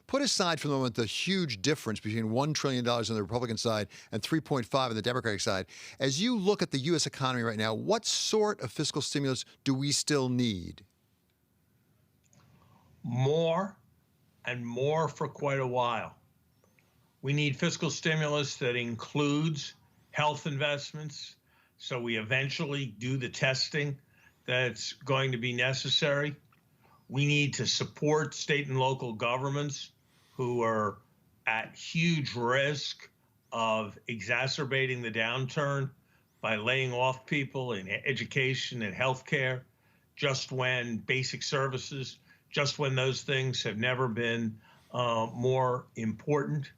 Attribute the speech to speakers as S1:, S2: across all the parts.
S1: Put aside for the moment the huge difference between $1 trillion on the Republican side and 3.5 on the Democratic side. As you look at the U.S. economy right now, what sort of fiscal stimulus do we still need?
S2: More and more for quite a while. We need fiscal stimulus that includes health investments, so we eventually do the testing that's going to be necessary. We need to support state and local governments who are at huge risk of exacerbating the downturn by laying off people in education and healthcare, just when basic services, just when those things have never been more important.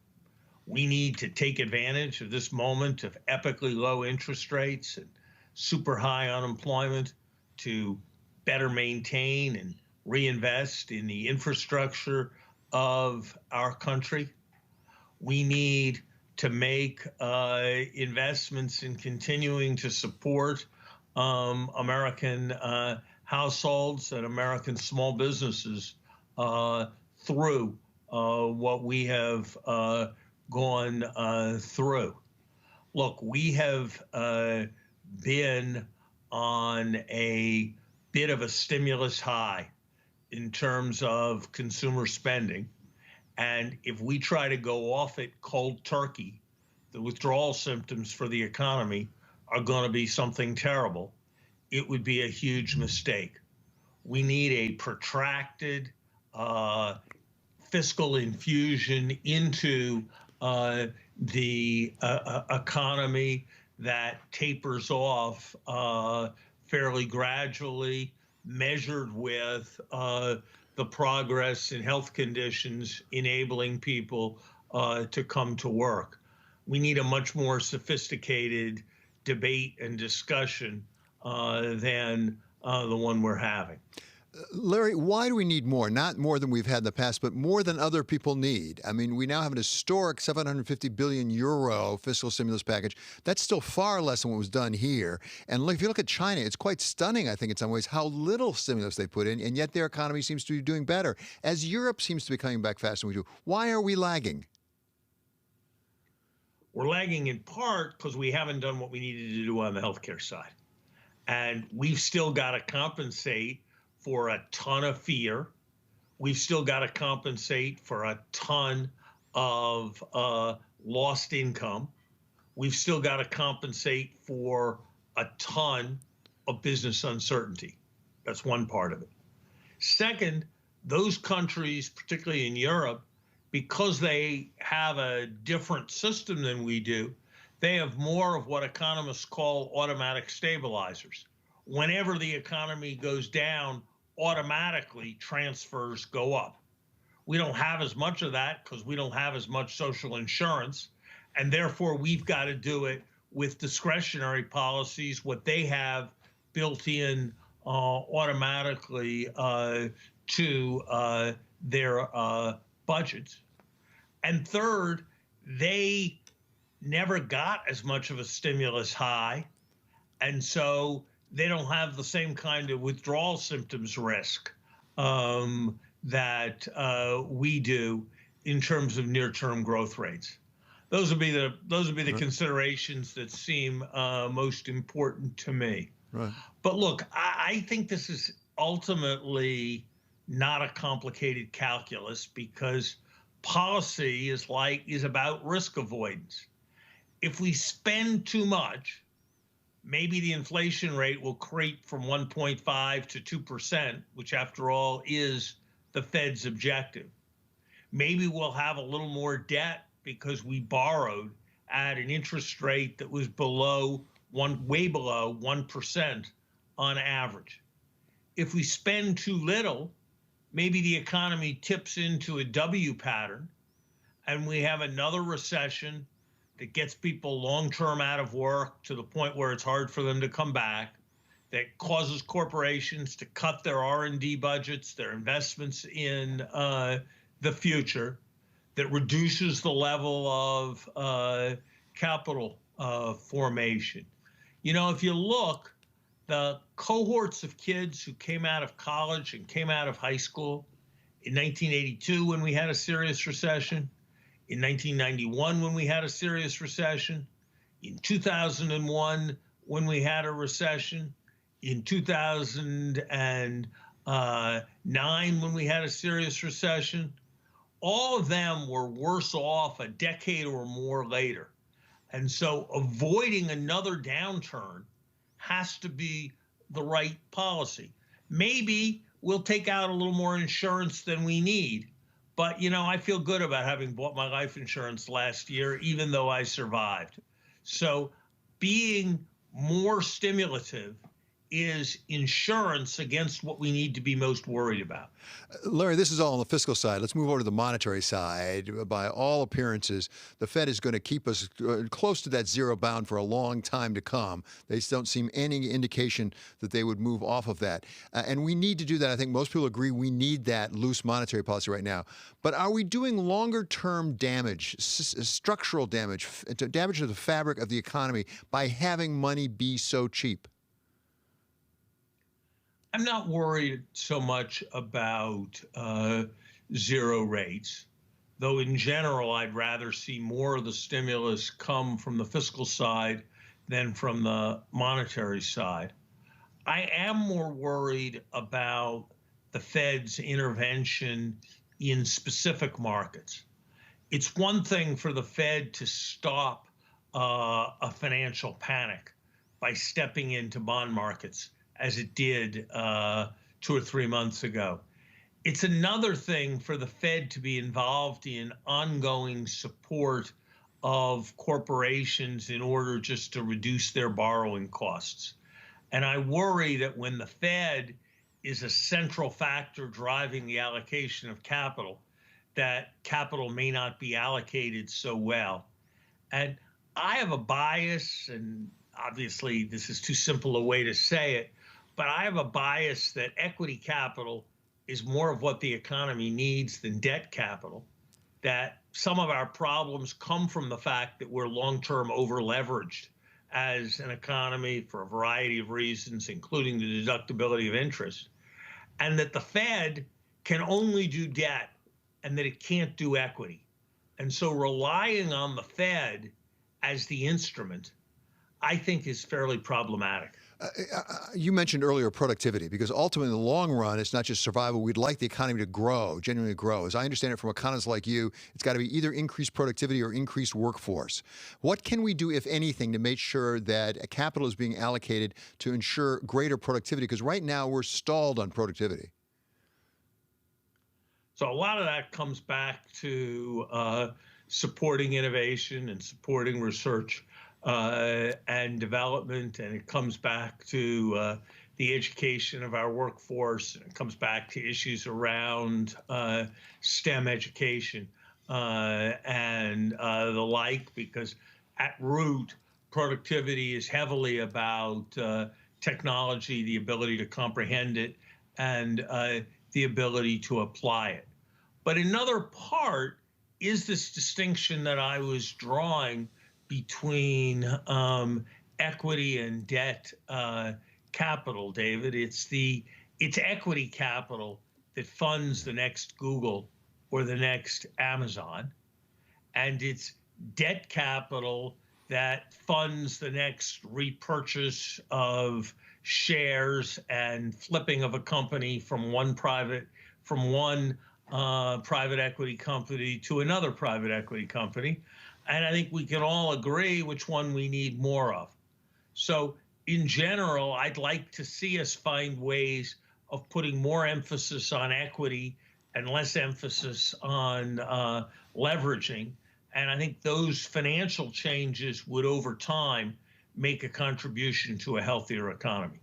S2: We need to take advantage of this moment of epically low interest rates and super high unemployment to better maintain and reinvest in the infrastructure of our country. We need to make investments in continuing to support American households and American small businesses through what we have gone through. Look, we have been on a bit of a stimulus high in terms of consumer spending. And if we try to go off it cold turkey, the withdrawal symptoms for the economy are going to be something terrible. It would be a huge mistake. We need a protracted fiscal infusion into the economy that tapers off fairly gradually, measured with the progress in health conditions enabling people to come to work. We need a much more sophisticated debate and discussion than the one we're having.
S1: Larry, why do we need more? Not more than we've had in the past, but more than other people need. I mean, we now have an historic 750 billion euro fiscal stimulus package. That's still far less than what was done here. And look, if you look at China, it's quite stunning, I think, in some ways, how little stimulus they put in, and yet their economy seems to be doing better, as Europe seems to be coming back faster than we do. Why are we lagging?
S2: We're lagging in part because we haven't done what we needed to do on the healthcare side. And we've still got to compensate for a ton of fear. We've still got to compensate for a ton of lost income. We've still got to compensate for a ton of business uncertainty. That's one part of it. Second, those countries, particularly in Europe, because they have a different system than we do, they have more of what economists call automatic stabilizers. Whenever the economy goes down, automatically transfers go up. We don't have as much of that because we don't have as much social insurance, and therefore we've got to do it with discretionary policies, what they have built in automatically to their budgets. And third, they never got as much of a stimulus high, and so they don't have the same kind of withdrawal symptoms risk that we do in terms of near-term growth rates. Those would be the considerations that seem most important to me.
S1: Right.
S2: But look, I think this is ultimately not a complicated calculus, because policy is about risk avoidance. If we spend too much, maybe the inflation rate will creep from 1.5 to 2%, which after all is the Fed's objective. Maybe we'll have a little more debt because we borrowed at an interest rate that was way below 1% on average. If we spend too little, maybe the economy tips into a W pattern and we have another recession that gets people long-term out of work to the point where it's hard for them to come back, that causes corporations to cut their R&D budgets, their investments in the future, that reduces the level of capital formation. You know, if you look, the cohorts of kids who came out of college and came out of high school in 1982 when we had a serious recession, in 1991 when we had a serious recession, in 2001 when we had a recession, in 2009 when we had a serious recession. All of them were worse off a decade or more later. And so avoiding another downturn has to be the right policy. Maybe we'll take out a little more insurance than we need. But, I feel good about having bought my life insurance last year, even though I survived. So being more stimulative is insurance against what we need to be most worried about.
S1: Larry, this is all on the fiscal side. Let's move over to the monetary side. By all appearances, the Fed is going to keep us close to that zero bound for a long time to come. They don't seem any indication that they would move off of that. And we need to do that. I think most people agree we need that loose monetary policy right now. But are we doing longer-term damage, structural damage, damage to the fabric of the economy by having money be so cheap?
S2: I'm not worried so much about zero rates, though in general, I'd rather see more of the stimulus come from the fiscal side than from the monetary side. I am more worried about the Fed's intervention in specific markets. It's one thing for the Fed to stop a financial panic by stepping into bond markets, as it did 2 or 3 months ago. It's another thing for the Fed to be involved in ongoing support of corporations in order just to reduce their borrowing costs. And I worry that when the Fed is a central factor driving the allocation of capital, that capital may not be allocated so well. And I have a bias, and obviously this is too simple a way to say it, but I have a bias that equity capital is more of what the economy needs than debt capital, that some of our problems come from the fact that we're long-term over-leveraged as an economy for a variety of reasons, including the deductibility of interest, and that the Fed can only do debt and that it can't do equity. And so relying on the Fed as the instrument, I think, is fairly problematic.
S1: You mentioned earlier productivity, because ultimately in the long run, it's not just survival. We'd like the economy to grow, genuinely grow. As I understand it from economists like you, it's got to be either increased productivity or increased workforce. What can we do, if anything, to make sure that capital is being allocated to ensure greater productivity? Because right now we're stalled on productivity.
S2: So a lot of that comes back to supporting innovation and supporting research and development, and it comes back to the education of our workforce, and it comes back to issues around STEM education and the like, because at root, productivity is heavily about technology, the ability to comprehend it, and the ability to apply it. But another part is this distinction that I was drawing between equity and debt capital, David. It's equity capital that funds the next Google or the next Amazon, and it's debt capital that funds the next repurchase of shares and flipping of a company from one private equity company to another private equity company. And I think we can all agree which one we need more of. So in general, I'd like to see us find ways of putting more emphasis on equity and less emphasis on leveraging. And I think those financial changes would, over time, make a contribution to a healthier economy.